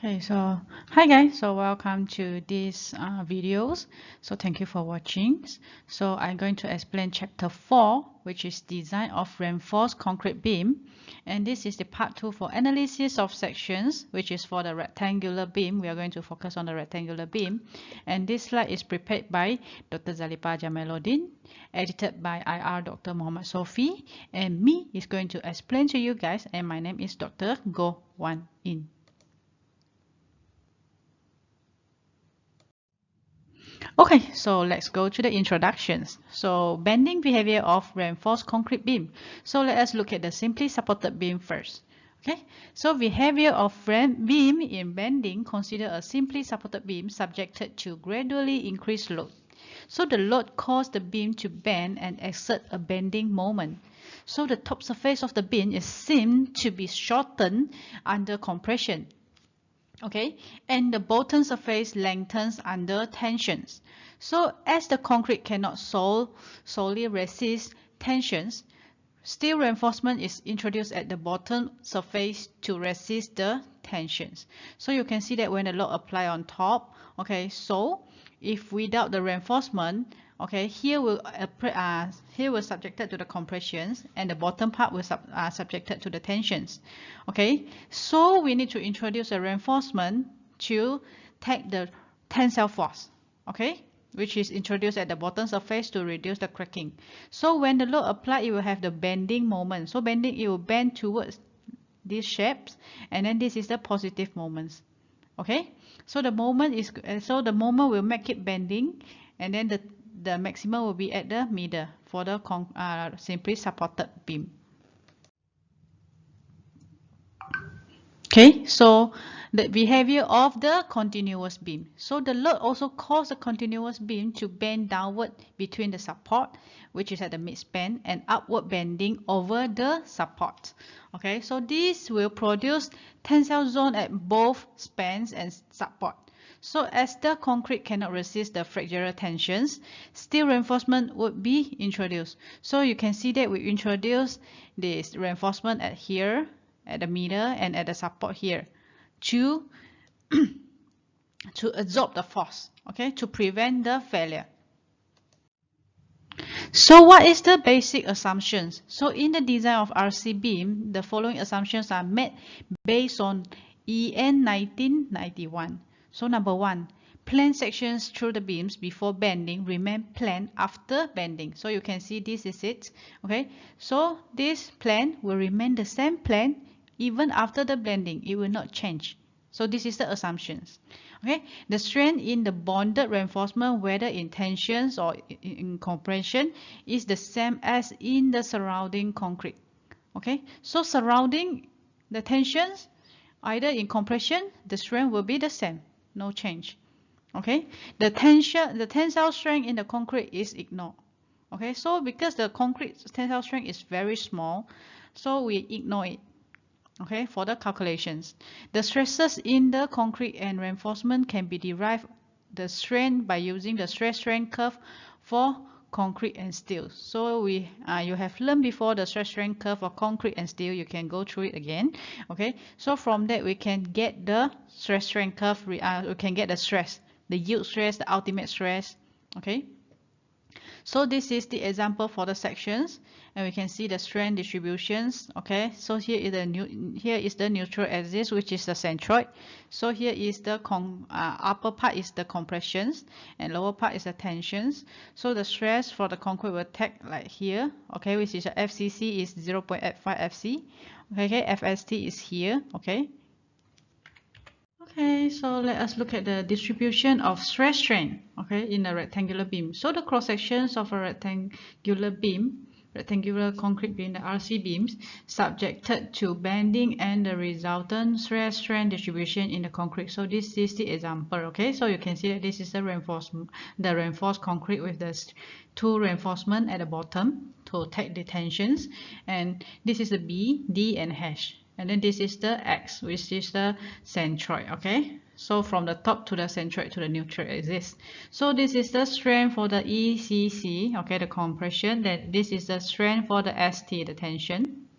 Okay, so hi guys, so welcome to these videos. So thank you for watching. So I'm going to explain chapter 4, which is design of reinforced concrete beam, and this is the part 2 for analysis of sections, which is for the rectangular beam. We are going to focus on the rectangular beam, and this slide is prepared by Dr. Zalipa Jamaludin, edited by IR Dr. Muhammad Sofi, and me is going to explain to you guys, and my name is Dr. Goh Wan Inn. Okay, so let's go to the introductions. So bending behavior of reinforced concrete beam. So let us look at the simply supported beam first. Okay, so behavior of beam in bending, consider a simply supported beam subjected to gradually increased load. So the load caused the beam to bend and exert a bending moment. So the top surface of the beam is seen to be shortened under compression. Okay, and the bottom surface lengthens under tensions. So as the concrete cannot solely resist tensions, steel reinforcement is introduced at the bottom surface to resist the tensions. So you can see that when the load apply on top, okay, so if without the reinforcement, okay, here will subjected to the compressions, and the bottom part will subjected to the tensions. Okay, so we need to introduce a reinforcement to take the tensile force, okay, which is introduced at the bottom surface to reduce the cracking. So when the load applied, it will have the bending moment. So bending, it will bend towards these shapes, and then this is the positive moments. Okay, so the moment will make it bending, and then the maximum will be at the middle for the simply supported beam. Okay, so the behavior of the continuous beam. So the load also causes the continuous beam to bend downward between the support, which is at the midspan, and upward bending over the support. Okay, so this will produce tensile zone at both spans and support. So as the concrete cannot resist the flexural tensions, steel reinforcement would be introduced. So you can see that we introduce this reinforcement at here, at the middle, and at the support here to to absorb the force, okay, to prevent the failure. So what is the basic assumptions? So in the design of RC beam, the following assumptions are made based on EN 1991. So number one, plane sections through the beams before bending remain plane after bending. So you can see this is it. Okay, so this plane will remain the same plane even after the bending. It will not change. So this is the assumptions. Okay, the strength in the bonded reinforcement, whether in tensions or in compression, is the same as in the surrounding concrete. Okay, so surrounding the tensions, either in compression, the strength will be the same, no change. Okay, the tensile strength in the concrete is ignored. Okay, so because the concrete tensile strength is very small, so we ignore it. Okay, for the calculations, the stresses in the concrete and reinforcement can be derived the strength by using the stress strength curve for concrete and steel. So you have learned before the stress strength curve for concrete and steel. You can go through it again. Okay, so from that we can get the stress strength curve. We can get the stress, the yield stress, the ultimate stress. Okay, so this is the example for the sections, and we can see the strength distributions. Okay, so here is the neutral axis, which is the centroid. So here is the upper part is the compressions, and lower part is the tensions. So the stress for the concrete will take like here. Okay, which is FCC is 0.85 FC. Okay, FST is here. Okay. Okay, so let us look at the distribution of stress strain, okay, in a rectangular beam. So the cross sections of a rectangular beam, rectangular concrete beam, the RC beams, subjected to bending and the resultant stress strain distribution in the concrete. So this is the example, okay. So you can see that this is the reinforced concrete with the two reinforcement at the bottom to take the tensions, and this is the B, D, and H. And then this is the X, which is the centroid. Okay, so from the top to the centroid to the neutral axis. So this is the strength for the ECC, okay, the compression. Then this is the strength for the ST, the tension.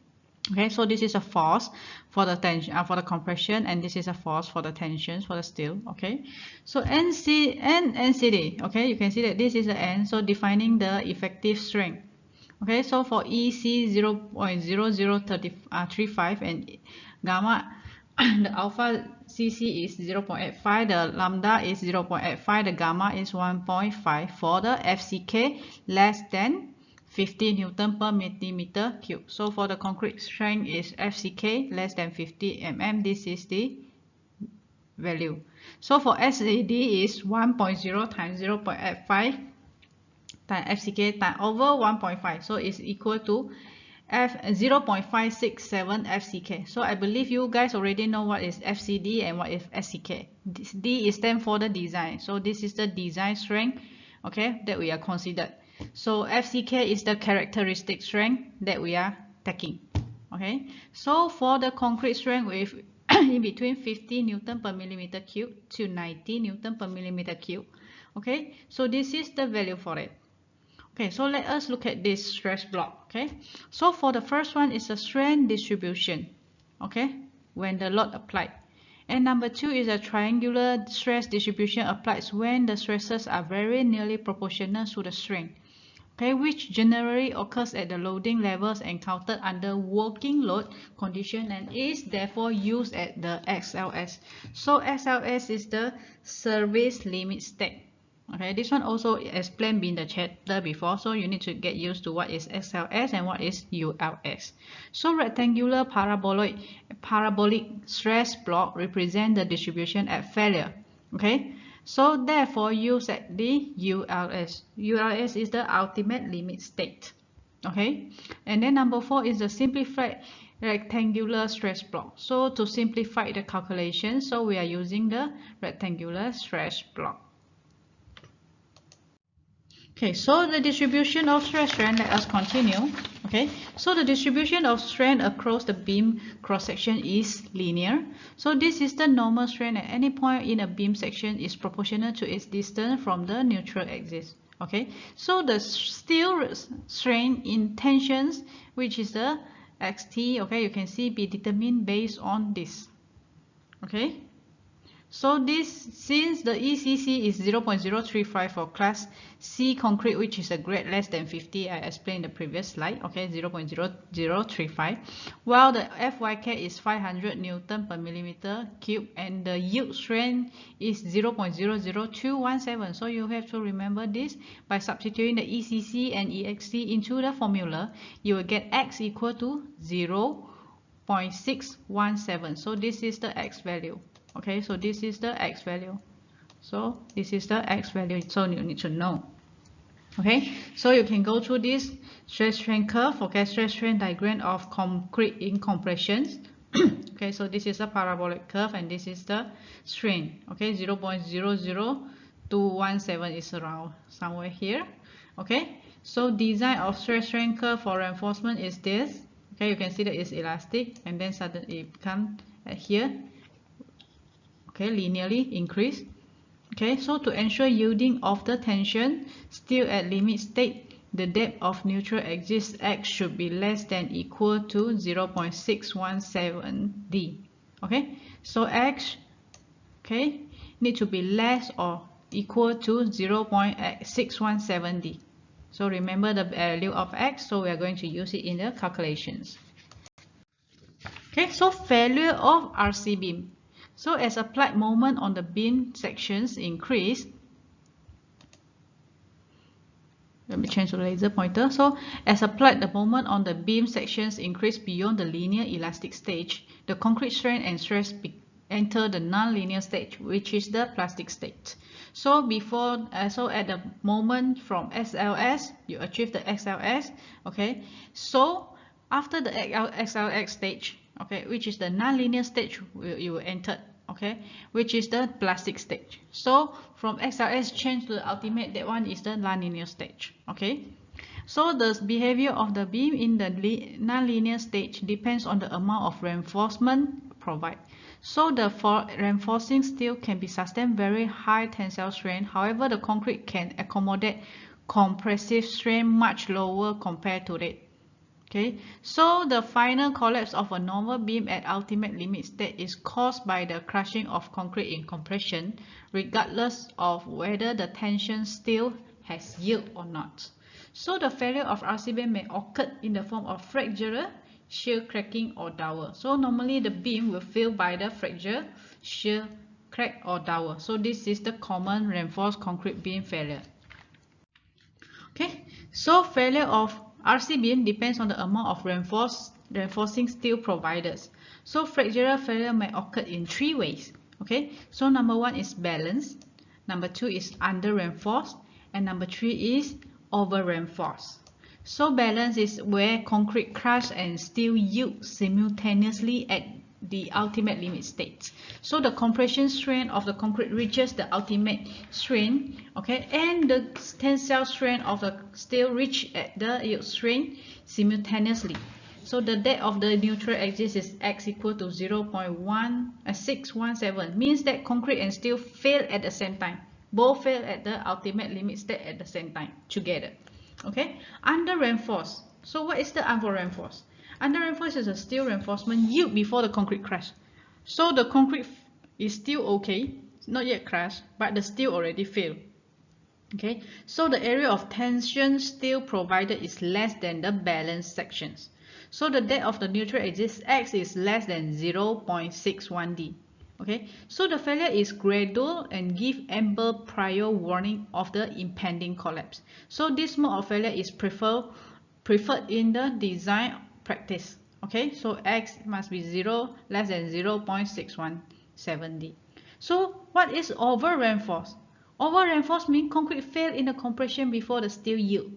Okay, so this is a force for the tension, for the compression, and this is a force for the tension for the steel. Okay, so NCD. Okay, you can see that this is the N, so defining the effective strength. Okay, so for EC 0.0035 and gamma, the alpha CC is 0.85, the lambda is 0.85, the gamma is 1.5. For the FCK less than 50 Newton per millimeter cube. So for the concrete strength is FCK less than 50 mm. This is the value. So for SAD is 1.0 times 0.85 times FCK times over 1.5. So it's equal to 0.567 FCK. So I believe you guys already know what is FCD and what is FCK. This D is stand for the design. So this is the design strength, okay, that we are considered. So FCK is the characteristic strength that we are taking. Okay. So for the concrete strength with in between 50 Newton per millimeter cube to 90 Newton per millimeter cube. Okay. So this is the value for it. Okay, so let us look at this stress block. Okay, so for the first one is the strength distribution. Okay, when the load applied, and number two is a triangular stress distribution applied when the stresses are very nearly proportional to the strength. Okay, which generally occurs at the loading levels encountered under working load condition and is therefore used at the XLS. So XLS is the service limit state. Okay, this one also explained in the chapter before, so you need to get used to what is XLS and what is ULS. So rectangular parabolic stress block represent the distribution at failure. Okay, so therefore use at the ULS. ULS is the ultimate limit state. Okay, and then number 4 is the simplified rectangular stress block. So to simplify the calculation, so we are using the rectangular stress block. Okay, so the distribution of stress strength, let us continue. Okay, so the distribution of strength across the beam cross section is linear. So this is the normal strength at any point in a beam section is proportional to its distance from the neutral axis. Okay, so the steel strength in tensions, which is the XT, okay, you can see be determined based on this. Okay. So this, since the ECC is 0.035 for class C concrete, which is a grade less than 50, I explained in the previous slide, okay, 0.0035, while the FYK is 500 Newton per millimeter cube and the yield strength is 0.00217. So you have to remember this by substituting the ECC and EXT into the formula, you will get X equal to 0.617. So this is the X value. Okay, so this is the X value. So this is the X value. So you need to know. Okay, so you can go through this stress strain curve. Okay, stress strain diagram of concrete in compressions. Okay, so this is a parabolic curve and this is the strain. Okay, 0.00217 is around somewhere here. Okay, so design of stress strain curve for reinforcement is this. Okay, you can see that it's elastic and then suddenly it becomes here. Okay, linearly increase. Okay, so to ensure yielding of the tension still at limit state, the depth of neutral axis X should be less than equal to 0.617 D. Okay, so X, okay, need to be less or equal to 0.617 D. So remember the value of X, so we are going to use it in the calculations. Okay, so failure of RC beam. So as applied moment on the beam sections increase, let me change the laser pointer. So as applied the moment on the beam sections increase beyond the linear elastic stage, the concrete strain and stress enter the non-linear stage, which is the plastic state. So before, so at the moment from SLS, you achieve the XLS. Okay, so after the XLX stage, okay, which is the non-linear stage you will enter, okay, which is the plastic stage. So from XLS change to the ultimate, that one is the non-linear stage. Okay, so the behavior of the beam in the non-linear stage depends on the amount of reinforcement provided. So the reinforcing steel can be sustained very high tensile strain. However, the concrete can accommodate compressive strain much lower compared to it. Okay, so the final collapse of a normal beam at ultimate limit state is caused by the crushing of concrete in compression, regardless of whether the tension still has yield or not. So the failure of RC beam may occur in the form of fracture, shear cracking or dowel. So normally the beam will fail by the fracture, shear, crack or dowel. So this is the common reinforced concrete beam failure. Okay, so failure of RC beam depends on the amount of reinforcing steel provided. So fractural failure may occur in three ways. Okay, so number one is balance, number two is under reinforced, and number three is over reinforced. So balance is where concrete crush and steel yield simultaneously at the ultimate limit state. So the compression strength of the concrete reaches the ultimate strength, okay, and the tensile strength of the steel reach at the yield strength simultaneously. So the depth of the neutral axis is x equal to 0.617, means that concrete and steel fail at the same time. Both fail at the ultimate limit state at the same time together. Okay, under reinforced. So what is the under reinforced? Under reinforced is a steel reinforcement yield before the concrete crash. So the concrete is still okay, not yet crashed, but the steel already failed. Okay, so the area of tension steel provided is less than the balanced sections. So the depth of the neutral axis x is less than 0.61d. Okay, so the failure is gradual and give ample prior warning of the impending collapse. So this mode of failure is preferred in the design practice. Okay, so x must be less than 0.617d. So what is over reinforced? Over reinforced means concrete failed in the compression before the steel yield.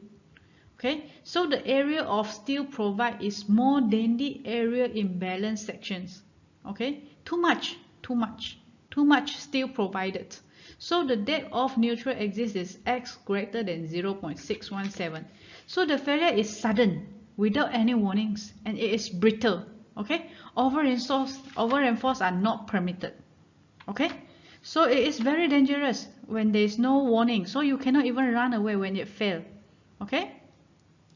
Okay, so the area of steel provided is more than the area in balanced sections. Okay, too much steel provided. So the depth of neutral axis is x greater than 0.617. So the failure is sudden, without any warnings, and it is brittle. Okay, over reinforced are not permitted. Okay, so it is very dangerous when there is no warning. So you cannot even run away when it fails. Okay,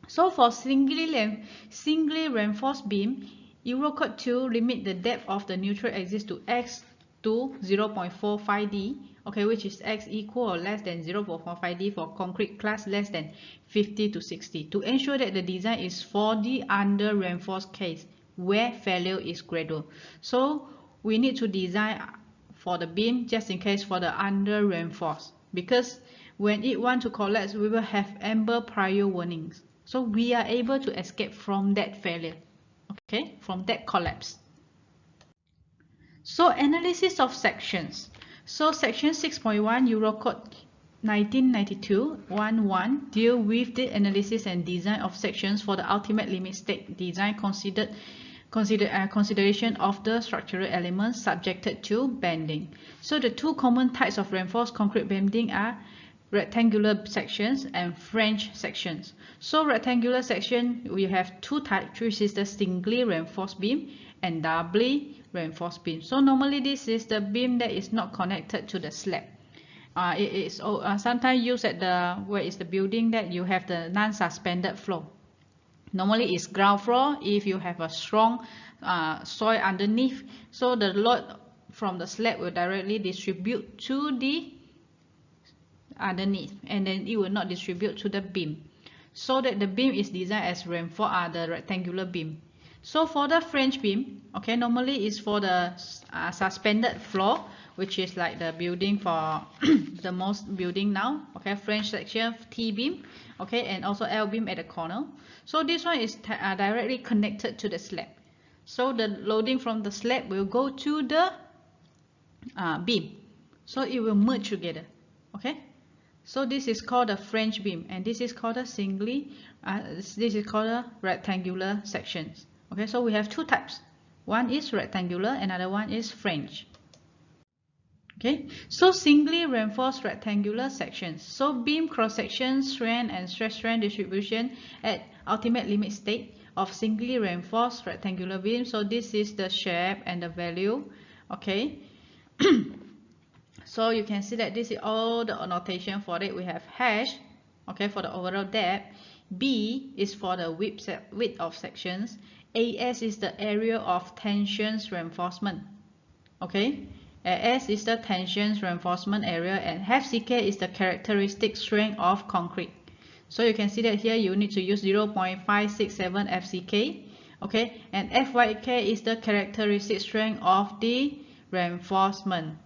so for singly reinforced beam, Eurocode 2 limit the depth of the neutral axis to x to 0.45d, okay, which is x equal or less than 0.45d for concrete class less than 50 to 60, to ensure that the design is for the under reinforced case where failure is gradual. So we need to design for the beam just in case for the under reinforced, because when it wants to collapse, we will have ample prior warnings. So we are able to escape from that failure, okay, from that collapse. So analysis of sections. So section 6.1 Eurocode 1992-11 deal with the analysis and design of sections for the ultimate limit state design consideration of the structural elements subjected to bending. So the two common types of reinforced concrete bending are rectangular sections and French sections. So rectangular section, we have two types, which is the singly reinforced beam and doubly reinforced beam. So normally this is the beam that is not connected to the slab. It is sometimes used at the where is the building that you have the non-suspended floor. Normally it's ground floor if you have a strong soil underneath. So the load from the slab will directly distribute to the underneath, and then it will not distribute to the beam, so that the beam is designed as reinforced the rectangular beam. So for the French beam, okay, normally is for the suspended floor, which is like the building for the most building now, okay, French section T beam, okay, and also L beam at the corner. So this one is directly connected to the slab, so the loading from the slab will go to the beam, so it will merge together. Okay, so this is called a French beam, and this is called a this is called a rectangular sections. Okay, so we have two types. One is rectangular, another one is French. Okay, so singly reinforced rectangular sections. So beam cross-section strength and stress-strain distribution at ultimate limit state of singly reinforced rectangular beam. So this is the shape and the value. Okay. So you can see that this is all the annotation for it. We have hash, okay, for the overall depth. B is for the width of sections. AS is the area of tensions reinforcement. Okay, AS is the tensions reinforcement area, and FCK is the characteristic strength of concrete. So you can see that here you need to use 0.567 FCK. Okay, and FYK is the characteristic strength of the reinforcement.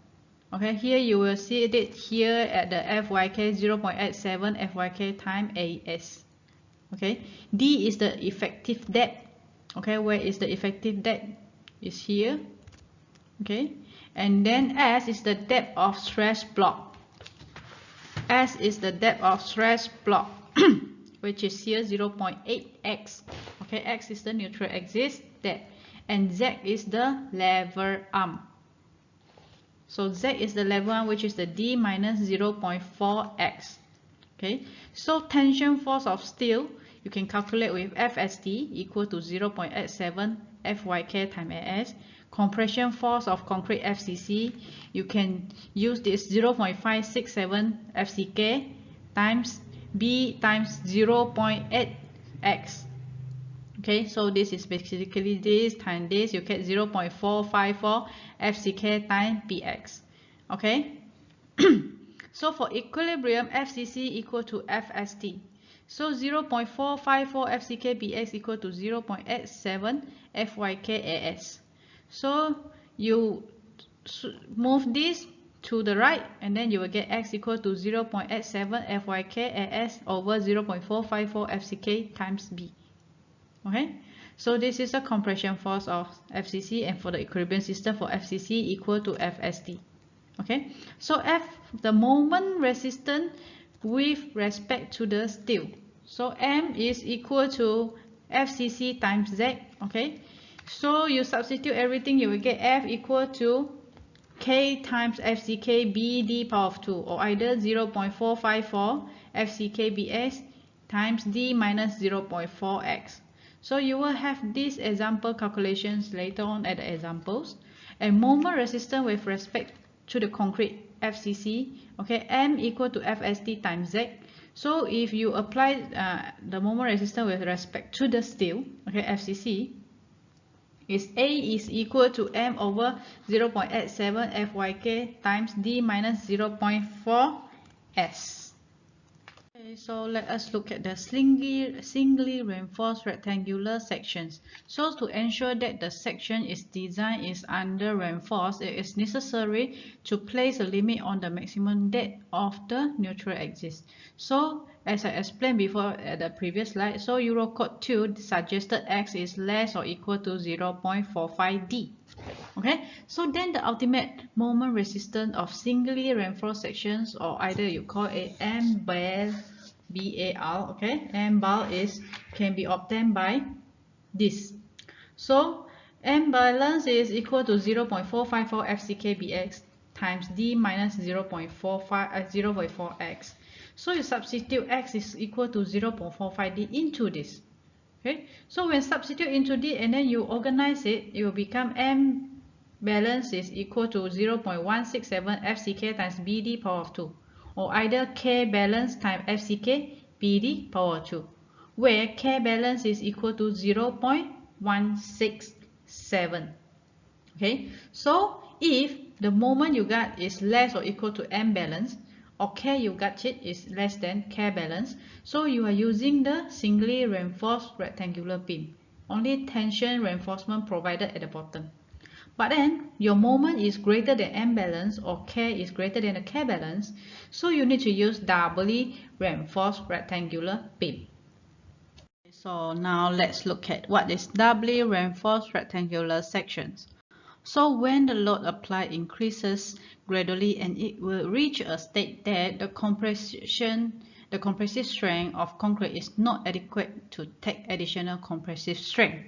Okay, here you will see it here at the FYK 0.87 FYK times AS. Okay, D is the effective depth. Okay, where is the effective depth? Is here. Okay, and then S is the depth of stress block. S is the depth of stress block, which is here 0.8x. Okay, X is the neutral axis depth, and Z is the lever arm. So Z is the lever arm, which is the D minus 0.4x. Okay, so tension force of steel you can calculate with FST equal to 0.87 FYK times AS. Compression force of concrete FCC, you can use this 0.567 FCK times B times 0.8x. Okay, so this is basically this times this, you get 0.454 FCK times BX. Okay, so for equilibrium, FCC equal to FST. So 0.454 FCK BX equal to 0.87 FYK AS. So you move this to the right, and then you will get X equal to 0.87 FYK AS over 0.454 FCK times B. Okay, so this is the compression force of FCC, and for the equilibrium system for FCC equal to FST. Okay, so F, the moment resistance with respect to the steel. So M is equal to FCC times Z. Okay, so you substitute everything, you will get F equal to K times FCK BD power of 2, or either 0.454 FCK BS times D minus 0.4x. So you will have these example calculations later on at the examples. And moment resistance with respect to the concrete FCC, okay, M equal to FST times Z. So if you apply the moment resistance with respect to the steel, okay, FCC, is A is equal to M over 0.87 FYK times D minus 0.4 S. Okay, so let us look at the singly reinforced rectangular sections. So to ensure that the section is designed is under reinforced, it is necessary to place a limit on the maximum depth of the neutral axis. So as I explained before at the previous slide, so Eurocode 2 suggested X is less or equal to 0.45 D. Okay, so then the ultimate moment resistance of singly reinforced sections, or either you call it M-BAL, BAL, okay, M-BAL can be obtained by this. So M balance is equal to 0.454 FCK BX times D minus 0.4x. So you substitute X is equal to 0.45 D into this. Okay, so when substitute into D and then you organize it, it will become M balance is equal to 0.167 FCK times BD power of 2, or either K balance times FCK BD power 2, where K balance is equal to 0.167. Okay, so if the moment you got is less or equal to M balance, or K you got it is less than K balance, so you are using the singly reinforced rectangular beam. Only tension reinforcement provided at the bottom. But then your moment is greater than M balance, or K is greater than the K balance, so you need to use doubly reinforced rectangular beam. So now let's look at what is doubly reinforced rectangular sections. So when the load applied increases gradually and it will reach a state that the compressive strength of concrete is not adequate to take additional compressive strength.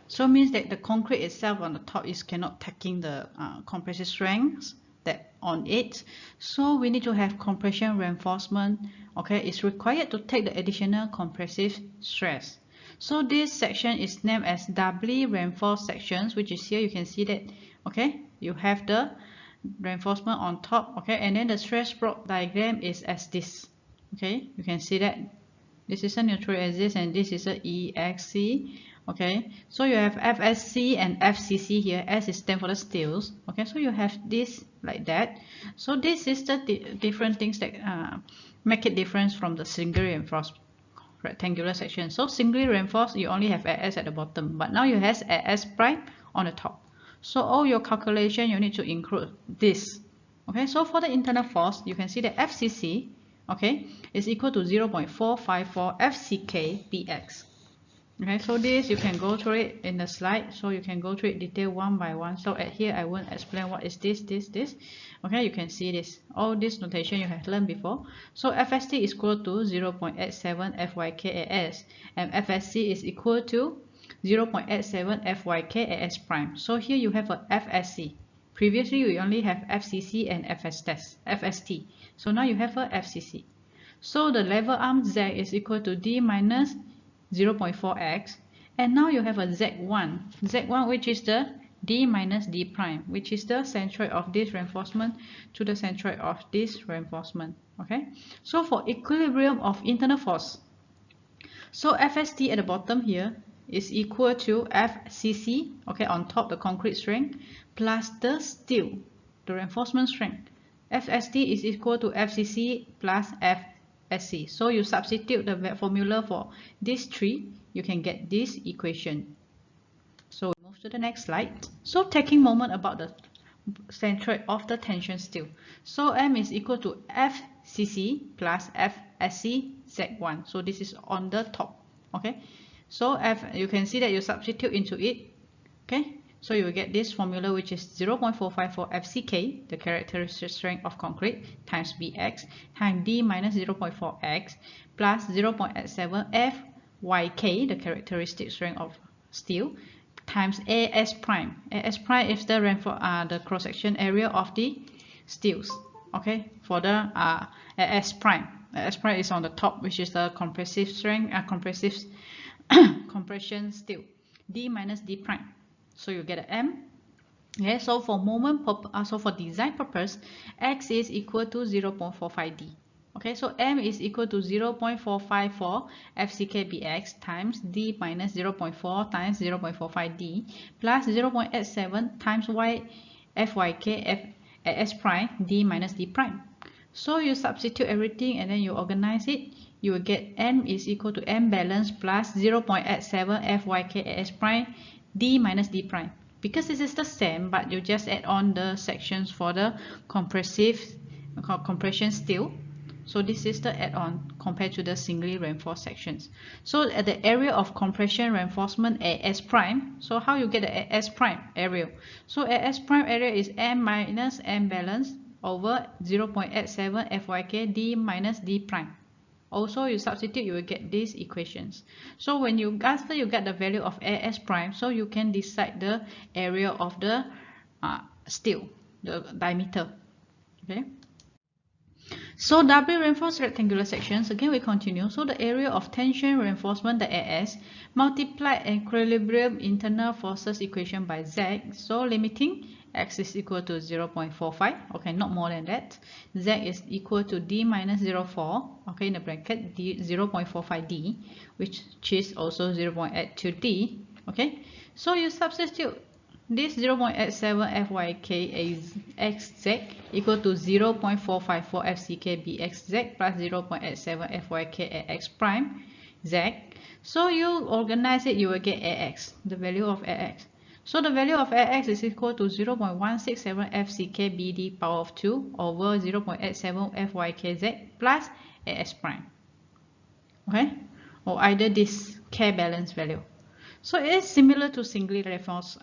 So means that the concrete itself on the top is cannot taking the compressive strength that on it. So we need to have compression reinforcement. Okay, it's required to take the additional compressive stress. So this section is named as doubly reinforced sections, which is here you can see that. Okay, you have the reinforcement on top. Okay, and then the stress block diagram is as this. Okay, you can see that. This is a neutral axis and this is a EXC. Okay, so you have FSC and FCC here. S is stand for the steels. Okay, so you have this like that. So this is the different things that make it different from the singly reinforced rectangular section. So singly reinforced, you only have AS at the bottom, but now you have AS prime on the top. So all your calculation, you need to include this. Okay, so for the internal force, you can see that FCC, okay, is equal to 0.454 FCK BX. Okay, so this you can go through it in the slide, so you can go through it detail one by one. So at here I won't explain what is this. Okay, you can see this, all this notation you have learned before. So FST is equal to 0.87 FYKAS and FSC is equal to 0.87 FYKAS prime. So here you have a FSC. Previously we only have FCC and FST. So now you have a FCC. So the lever arm Z is equal to D minus 0.4x, and now you have a Z1 which is the D minus D prime, which is the centroid of this reinforcement to the centroid of this reinforcement. Okay, so for equilibrium of internal force, so FST at the bottom here is equal to FCC, okay, on top the concrete strength plus the steel, the reinforcement strength. FST is equal to FCC plus FSC. So you substitute the formula for these three, you can get this equation. So we move to the next slide. So taking moment about the centroid of the tension steel. So M is equal to FCC plus FSC Z1. So this is on the top. Okay. So F, you can see that you substitute into it. Okay. So you will get this formula, which is 0.454 FCK, the characteristic strength of concrete, times Bx, times D minus 0.4x, plus 0.87 FYK, the characteristic strength of steel, times AS prime. AS prime is the cross-section area of the steels. Okay, for the AS prime. AS prime is on the top, which is the compressive strength, compression steel. D minus D prime. So you get an M. Okay, so for for design purpose, X is equal to 0.45D. Okay, so M is equal to 0.454 FCKBX times D minus 0.4 times 0.45D plus 0.87 times Y FYK S prime D minus D prime. So you substitute everything and then you organize it. You will get M is equal to M balance plus 0.87 FYK S prime D minus D prime. Because this is the same, but you just add on the sections for the compression steel. So this is the add-on compared to the singly reinforced sections. So at the area of compression reinforcement AS prime, so how you get the AS prime area? So AS prime area is M minus M balance over 0.87 FYK D minus D prime. Also, you substitute, you will get these equations. So when you after you get the value of AS prime, so you can decide the area of the steel, the diameter. Okay. So doubly reinforced rectangular sections, again we continue. So the area of tension reinforcement, the AS, multiplied equilibrium internal forces equation by Z. So limiting, X is equal to 0.45, okay, not more than that. Z is equal to D minus 0.4, okay, in the bracket, D 0.45D, which is also 0.82D, okay. So you substitute this 0.87 FYK XZ equal to 0.454 FCK BXZ plus 0.87 FYK AX prime Z. So you organize it, you will get AX, the value of AX. So the value of AX is equal to 0.167 FCK BD power of 2 over 0.87 FYKZ plus AS prime. Okay? Or either this K balance value. So it is similar to singly reinforced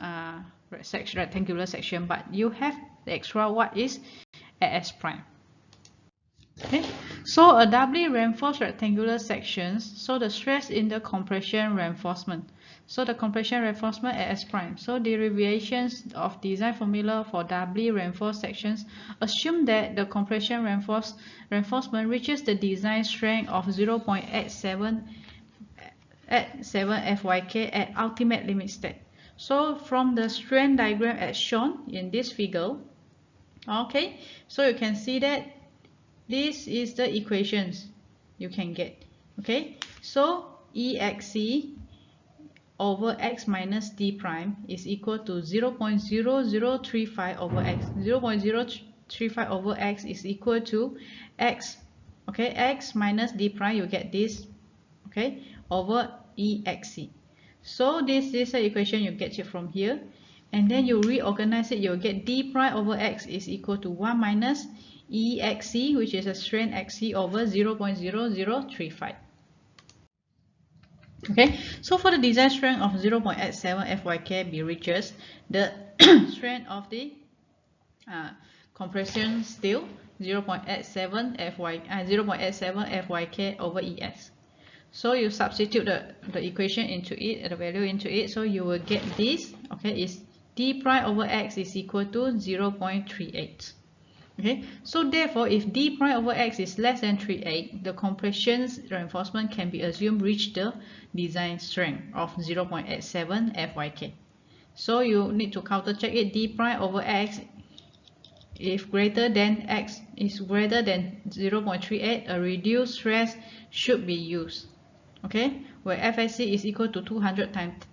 rectangular section, but you have the extra what is AS prime. Okay, so a doubly reinforced rectangular sections, so the stress in the compression reinforcement. So the compression reinforcement AS prime. So derivations of design formula for doubly reinforced sections assume that the compression reinforcement reaches the design strength of 0.87 FYK at ultimate limit state. So from the strength diagram as shown in this figure, okay, so you can see that this is the equations you can get. Okay, So EXC over x minus d prime is equal to 0.0035 over x. 0.035 over x is equal to x. Okay, x minus d prime, you get this, okay, over EXC. So this is the equation, you get it from here, and then you reorganize it, you'll get d prime over x is equal to 1 minus EXC, which is a strain XC, over 0.0035. Okay, so for the design strength of 0.87 FYK be reaches the strength of the compression steel 0.87 FYK over ES. So you substitute the equation into it, the value into it, so you will get this. Okay, is d prime over x is equal to 0.38. Okay, so therefore if d prime over x is less than 38, the compression reinforcement can be assumed reach the design strength of 0.87 FYK. So you need to counter check it. D prime over x, if greater than x is greater than 0.38, a reduced stress should be used. Okay, where FSC is equal to 200 times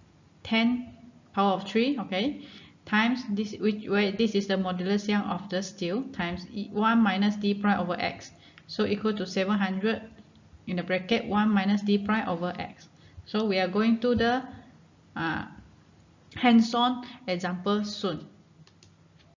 10 power of 3, okay, times this, where this is the modulus Young of the steel, times 1 minus d prime over x, so equal to 700 in the bracket 1 minus d prime over x. So we are going to the hands-on example soon.